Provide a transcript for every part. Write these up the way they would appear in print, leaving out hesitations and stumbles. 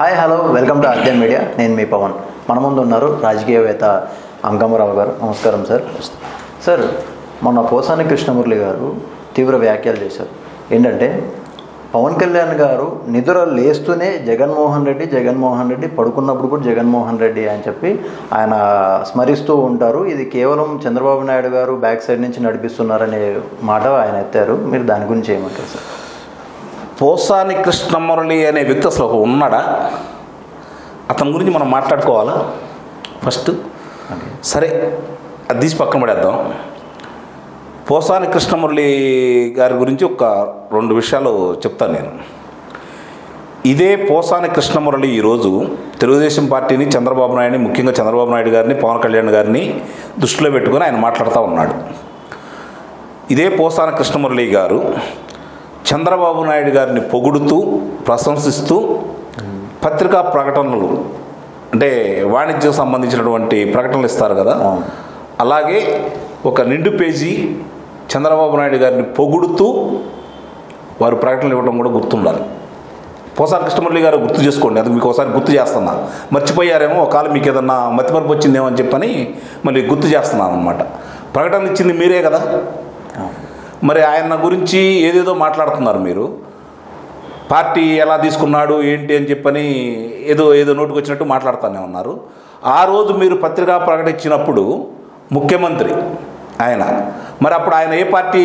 Hi hello welcome to Arjun media. నేను మీ పవన్. మన ముందు ఉన్నారు రాజకీయవేత్త అంకమ్మరావు గారు. నమస్కారం సార్. సార్, మొన్న పోసాని కృష్ణమురళి గారు తీవ్ర వ్యాఖ్యలు చేశారు. ఏంటంటే పవన్ కళ్యాణ్ గారు నిద్ర లేస్తూనే జగన్మోహన్ రెడ్డి పడుకున్నప్పుడు కూడా జగన్మోహన్ రెడ్డి అని చెప్పి ఆయన స్మరిస్తూ ఉంటారు. ఇది కేవలం చంద్రబాబు నాయుడు గారు బ్యాక్ సైడ్ నుంచి నడిపిస్తున్నారనే మాట ఆయన ఎత్తారు. మీరు దాని గురించి ఏమంటారు సార్? పోసాని కృష్ణమురళి అనే వ్యక్తి అసలు ఒక ఉన్నాడా? అతని గురించి మనం మాట్లాడుకోవాలా ఫస్ట్? సరే, అది తీసి పక్కన పడేద్దాం. పోసాని కృష్ణమురళి గారి గురించి ఒక 2 విషయాలు చెప్తాను నేను. ఇదే పోసాని కృష్ణమురళి ఈరోజు తెలుగుదేశం పార్టీని, చంద్రబాబు నాయుడిని, ముఖ్యంగా చంద్రబాబు నాయుడు గారిని, పవన్ కళ్యాణ్ గారిని దృష్టిలో పెట్టుకొని ఆయన మాట్లాడుతూ ఉన్నాడు. ఇదే పోసాని కృష్ణమురళి గారు చంద్రబాబు నాయుడు గారిని పొగుడుతూ, ప్రశంసిస్తూ పత్రికా ప్రకటనలు, అంటే వాణిజ్యం సంబంధించినటువంటి ప్రకటనలు ఇస్తారు కదా, అలాగే ఒక నిండు పేజీ చంద్రబాబు నాయుడు గారిని పొగుడుతూ వారు ప్రకటనలు ఇవ్వడం కూడా గుర్తుండాలి. పోసాని కృష్ణమురళి గారు గుర్తు చేసుకోండి, అది మీకు ఒకసారి గుర్తు చేస్తున్నా. మర్చిపోయారేమో, ఒకవేళ మీకు ఏదన్నా మతిమరుపు వచ్చిందేమో అని చెప్పని మళ్ళీ గుర్తు చేస్తున్నాను అనమాట. ప్రకటనలు ఇచ్చింది మీరే కదా. మరి ఆయన గురించి ఏదేదో మాట్లాడుతున్నారు మీరు. పార్టీ ఎలా తీసుకున్నాడు ఏంటి అని చెప్పని ఏదో నోటుకు వచ్చినట్టు మాట్లాడుతూనే ఉన్నారు. ఆ రోజు మీరు పత్రికా ప్రకటన ఇచ్చినప్పుడు ముఖ్యమంత్రి ఆయన, మరి అప్పుడు ఆయన ఏ పార్టీ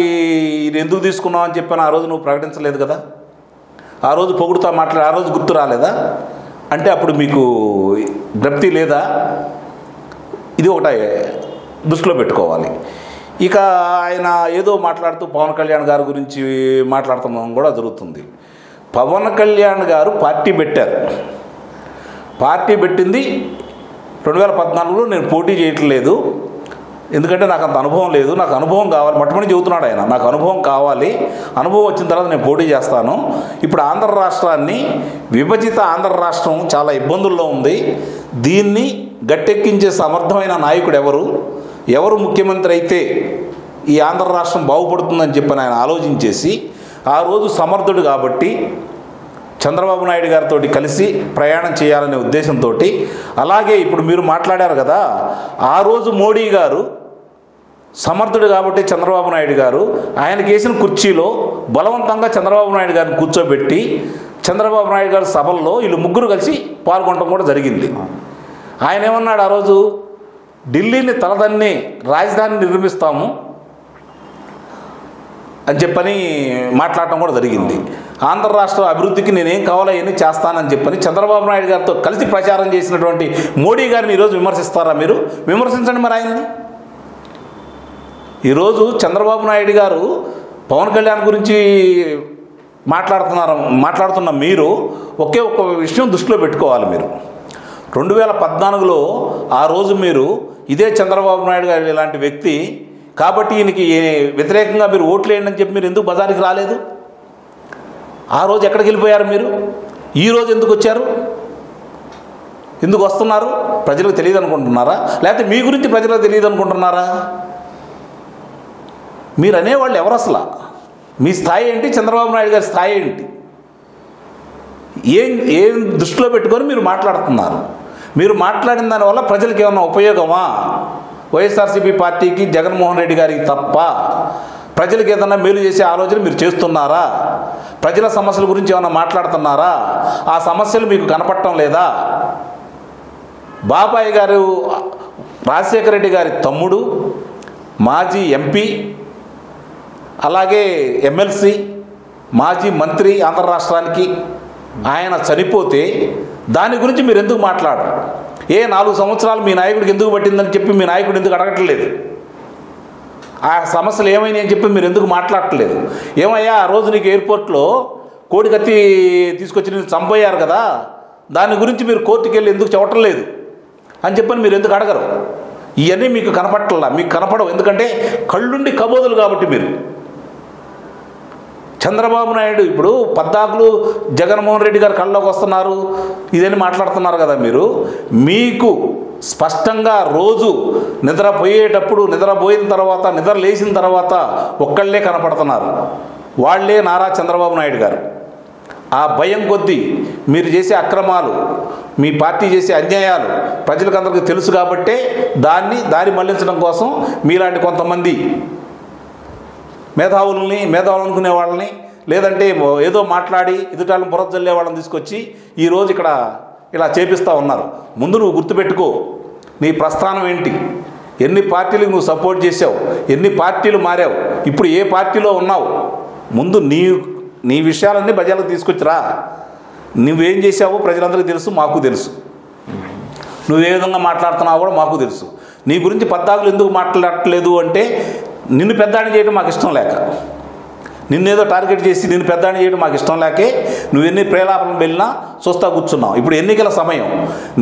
ఎందుకు తీసుకున్నావు అని చెప్పని ఆ రోజు నువ్వు ప్రకటించలేదు కదా. ఆ రోజు పొగుడుతా ఆ రోజు గుర్తు రాలేదా? అంటే అప్పుడు మీకు జ్ఞప్తి లేదా? ఇది ఒకటి దృష్టిలో పెట్టుకోవాలి. ఇక ఆయన ఏదో మాట్లాడుతూ పవన్ కళ్యాణ్ గారి గురించి మాట్లాడుతున్నాం కూడా జరుగుతుంది. పవన్ కళ్యాణ్ గారు పార్టీ పెట్టారు. పార్టీ పెట్టింది 2014లో నేను పోటీ చేయట్లేదు, ఎందుకంటే నాకు అంత అనుభవం లేదు, నాకు అనుభవం కావాలి. మొట్టమొదటి చెబుతున్నాడు ఆయన, నాకు అనుభవం కావాలి, అనుభవం వచ్చిన తర్వాత నేను పోటీ చేస్తాను. ఇప్పుడు ఆంధ్ర రాష్ట్రాన్ని, విభజిత ఆంధ్ర రాష్ట్రం చాలా ఇబ్బందుల్లో ఉంది, దీన్ని గట్టెక్కించే సమర్థమైన నాయకుడు ఎవరు ముఖ్యమంత్రి అయితే ఈ ఆంధ్ర రాష్ట్రం బాగుపడుతుందని చెప్పని ఆయన ఆలోచించేసి, ఆ రోజు సమర్థుడు కాబట్టి చంద్రబాబు నాయుడు గారితో కలిసి ప్రయాణం చేయాలనే ఉద్దేశంతో, అలాగే ఇప్పుడు మీరు మాట్లాడారు కదా, ఆ రోజు మోడీ గారు సమర్థుడు కాబట్టి చంద్రబాబు నాయుడు గారు ఆయనకి వేసిన కుర్చీలో బలవంతంగా చంద్రబాబు నాయుడు గారిని కూర్చోబెట్టి చంద్రబాబు నాయుడు గారి సభల్లో వీళ్ళు ముగ్గురు కలిసి పాల్గొనడం కూడా జరిగింది. ఆయన ఏమన్నాడు ఆ రోజు? ఢిల్లీని తలదన్ని రాజధాని నిర్మిస్తాము అని చెప్పని మాట్లాడటం కూడా జరిగింది. ఆంధ్ర రాష్ట్ర అభివృద్ధికి నేనేం కావాలో అవన్నీ చేస్తానని చెప్పని చంద్రబాబు నాయుడు గారితో కలిసి ప్రచారం చేసినటువంటి మోడీ గారిని ఈరోజు విమర్శిస్తారా మీరు? విమర్శించండి మరి ఆయన్ని. ఈరోజు చంద్రబాబు నాయుడు గారు పవన్ కళ్యాణ్ గురించి మాట్లాడుతున్న మీరు ఒకే ఒక్క విషయం దృష్టిలో పెట్టుకోవాలి. మీరు 2014లో ఆ రోజు మీరు ఇదే చంద్రబాబు నాయుడు గారు ఇలాంటి వ్యక్తి కాబట్టి ఈయనకి వ్యతిరేకంగా మీరు ఓట్లు వేయండి అని చెప్పి మీరు ఎందుకు బజారుకి రాలేదు? ఆ రోజు ఎక్కడికి వెళ్ళిపోయారు మీరు? ఈ రోజు ఎందుకు వచ్చారు? ఎందుకు వస్తున్నారు? ప్రజలకు తెలియదు అనుకుంటున్నారా? లేకపోతే మీ గురించి ప్రజలకు తెలియదు అనుకుంటున్నారా? మీరు అనేవాళ్ళు ఎవరు అసలు? మీ స్థాయి ఏంటి? చంద్రబాబు నాయుడు గారి స్థాయి ఏంటి? ఏం దృష్టిలో పెట్టుకొని మీరు మాట్లాడుతున్నారు? మీరు మాట్లాడిన దానివల్ల ప్రజలకు ఏమన్నా ఉపయోగమా? వైఎస్ఆర్సీపీ పార్టీకి, జగన్మోహన్ రెడ్డి గారికి తప్ప ప్రజలకు ఏదన్నా మేలు చేసే ఆలోచన మీరు చేస్తున్నారా? ప్రజల సమస్యల గురించి ఏమన్నా మాట్లాడుతున్నారా? ఆ సమస్యలు మీకు కనపడటం లేదా? బాబాయ్ గారు రాజశేఖర రెడ్డి గారి తమ్ముడు, మాజీ ఎంపీ, అలాగే ఎమ్మెల్సీ, మాజీ మంత్రి ఆంధ్ర రాష్ట్రానికి, ఆయన చనిపోతే దాని గురించి మీరు ఎందుకు మాట్లాడరు? 4 సంవత్సరాలు మీ నాయకుడికి ఎందుకు పట్టిందని చెప్పి మీ నాయకుడు ఎందుకు అడగట్లేదు? ఆ సమస్యలు ఏమైనాయి అని చెప్పి మీరు ఎందుకు మాట్లాడట్లేదు? ఏమయ్యా, ఆ రోజు నీకు ఎయిర్పోర్ట్లో కోడి కత్తి తీసుకొచ్చి నేను చంపయ్యారు కదా, దాని గురించి మీరు కోర్టుకి వెళ్ళి ఎందుకు చెప్పట్లేదు అని చెప్పని మీరు ఎందుకు అడగరు? ఇవన్నీ మీకు కనపట్లా, మీకు కనపడవు. ఎందుకంటే కళ్ళుండి కబోదులు కాబట్టి. మీరు చంద్రబాబు నాయుడు ఇప్పుడు పద్దాకులు జగన్మోహన్ రెడ్డి గారు కళ్ళలోకి వస్తున్నారు, ఇదని మాట్లాడుతున్నారు కదా మీరు. మీకు స్పష్టంగా రోజు నిద్రపోయేటప్పుడు, నిద్రపోయిన తర్వాత, నిద్ర లేచిన తర్వాత ఒక్కళ్ళే కనపడుతున్నారు. వాళ్లే నారా చంద్రబాబు నాయుడు గారు. ఆ భయం కొద్దీ మీరు చేసే అక్రమాలు, మీ పార్టీ చేసే అన్యాయాలు ప్రజలకు అందరికీ తెలుసు కాబట్టే దారి మళ్లించడం కోసం మీలాంటి కొంతమంది మేధావులు అనుకునే వాళ్ళని, లేదంటే ఏదో మాట్లాడి ఎదుటాలను బుర్ర జల్లే వాళ్ళని తీసుకొచ్చి ఈరోజు ఇక్కడ ఇలా చేపిస్తూ ఉన్నారు. ముందు నువ్వు గుర్తుపెట్టుకో, నీ ప్రస్థానం ఏంటి, ఎన్ని పార్టీలకు నువ్వు సపోర్ట్ చేసావు, ఎన్ని పార్టీలు మారావు, ఇప్పుడు ఏ పార్టీలో ఉన్నావు. ముందు నీ విషయాలన్నీ ప్రజలకు తీసుకొచ్చిరా. నువ్వేం చేసావో ప్రజలందరికీ తెలుసు, మాకు తెలుసు. నువ్వు ఏ విధంగా మాట్లాడుతున్నావో కూడా మాకు తెలుసు. నీ గురించి పద్దాకులు ఎందుకు మాట్లాడట్లేదు అంటే, నిన్ను పెద్దాన్ని చేయడం మాకు ఇష్టం లేక, నిన్నేదో టార్గెట్ చేసి నిన్ను పెద్దాన్ని చేయడం మాకు ఇష్టం లేకే నువ్వు ఎన్ని ప్రేలాపనలు వెళ్ళినా చూస్తా కూర్చున్నావు. ఇప్పుడు ఎన్నికల సమయం.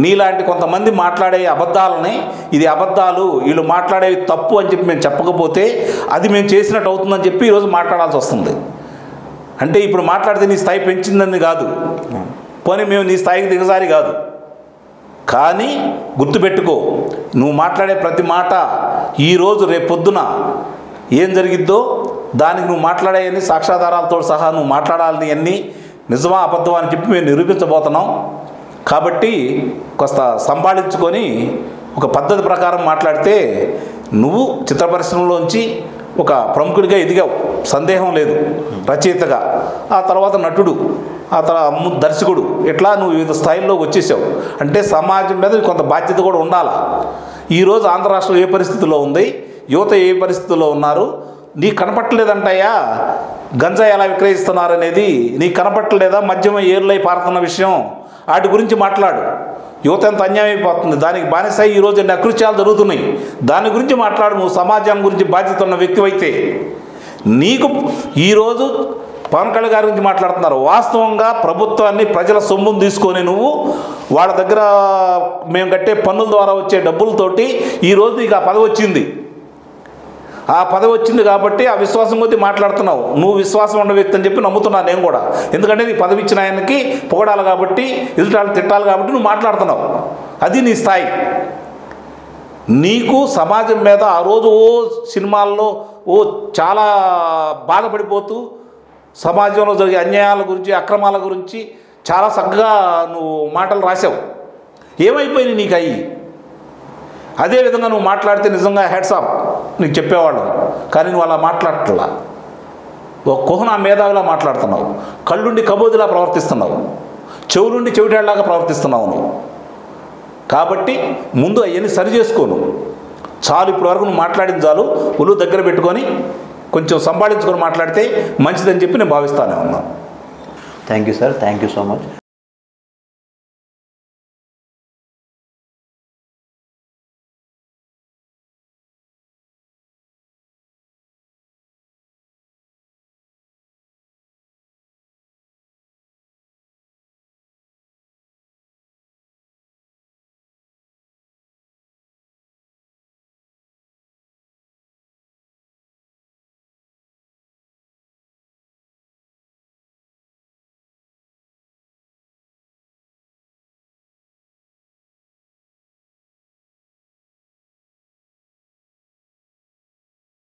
నీలాంటి కొంతమంది మాట్లాడే అబద్ధాలని, ఇది అబద్ధాలు, వీళ్ళు మాట్లాడేవి తప్పు అని చెప్పి మేము చెప్పకపోతే అది మేము చేసినట్టు అవుతుందని చెప్పి ఈరోజు మాట్లాడాల్సి వస్తుంది. అంటే ఇప్పుడు మాట్లాడితే నీ స్థాయి పెంచిందని కాదు, పోనీ మేము నీ స్థాయికి దిగజారి కాదు. కానీ గుర్తుపెట్టుకో, నువ్వు మాట్లాడే ప్రతి మాట ఈరోజు రేపొద్దున ఏం జరిగిద్దో దానికి నువ్వు మాట్లాడేవన్నీ సాక్ష్యాధారాలతో సహా నువ్వు మాట్లాడాలని అన్నీ నిజమా అబద్ధమా అని చెప్పి మేము నిరూపించబోతున్నాం. కాబట్టి కొంత సంపాదించుకొని ఒక పద్ధతి ప్రకారం మాట్లాడితే నువ్వు చిత్ర పరిశ్రమలోంచి ఒక ప్రముఖుడిగా ఎదిగావు, సందేహం లేదు. రచయితగా, ఆ తర్వాత నటుడు, ఆ తర్వాత దర్శకుడు, ఇట్లా నువ్వు వివిధ స్థాయిల్లోకి వచ్చేసావు. అంటే సమాజం మీద కొంత బాధ్యత కూడా ఉండాలి. ఈరోజు ఆంధ్ర రాష్ట్రం ఏ పరిస్థితిలో ఉంది, యువత ఏ పరిస్థితుల్లో ఉన్నారు, నీకు కనపట్టలేదంటాయా? గంజాయి ఎలా విక్రయిస్తున్నారు అనేది నీకు కనపట్టలేదా? మద్యం ఏర్లై పారుతున్న విషయం, వాటి గురించి మాట్లాడు. యువత ఎంత అన్యాయం అయిపోతుంది, దానికి బానిసై ఈరోజు ఎన్ని అకృత్యాలు జరుగుతున్నాయి, దాని గురించి మాట్లాడు. నువ్వు సమాజం గురించి బాధ్యత ఉన్న వ్యక్తి అయితే నీకు ఈరోజు పవన్ కళ్యాణ్ గారి గురించి మాట్లాడుతున్నారు. వాస్తవంగా ప్రభుత్వాన్ని, ప్రజల సొమ్మును తీసుకొని నువ్వు వాళ్ళ దగ్గర మేము కట్టే పన్నుల ద్వారా వచ్చే డబ్బులతోటి ఈరోజు నీకు ఆ పదవి వచ్చింది. ఆ పదవి వచ్చింది కాబట్టి ఆ విశ్వాసం కొద్దీ మాట్లాడుతున్నావు. నువ్వు విశ్వాసం ఉన్న వ్యక్తి అని చెప్పి నమ్ముతున్నాను నేను కూడా. ఎందుకంటే నీ పదవి ఇచ్చిన ఆయనకి పొగడాలి కాబట్టి, ఎదుటాలు తిట్టాలి కాబట్టి నువ్వు మాట్లాడుతున్నావు. అది నీ స్థాయి. నీకు సమాజం మీద ఆ రోజు సినిమాల్లో చాలా బాధపడిపోతూ సమాజంలో జరిగే అన్యాయాల గురించి, అక్రమాల గురించి చాలా చక్కగా నువ్వు మాటలు రాసావు. ఏమైపోయినాయి నీకు అయ్యి? అదేవిధంగా నువ్వు మాట్లాడితే నిజంగా హెడ్స్ ఆఫ్ నీకు చెప్పేవాళ్ళం. కానీ నువ్వు అలా మాట్లాడట్లా. ఒక కుహనా మేధావిలా మాట్లాడుతున్నావు, కళ్ళుండి కబోదిలా ప్రవర్తిస్తున్నావు, చెవులుండి చెవిటాళ్ళలాగా ప్రవర్తిస్తున్నావు నువ్వు. కాబట్టి ముందు అవన్నీ సరి చేసుకోను. చాలు, ఇప్పటి వరకు నువ్వు మాట్లాడింది చాలు. ఒళ్ళు దగ్గర పెట్టుకొని కొంచెం సంపాదించుకొని మాట్లాడితే మంచిదని చెప్పి నేను భావిస్తానే ఉన్నాను. Thank you sir, thank you so much.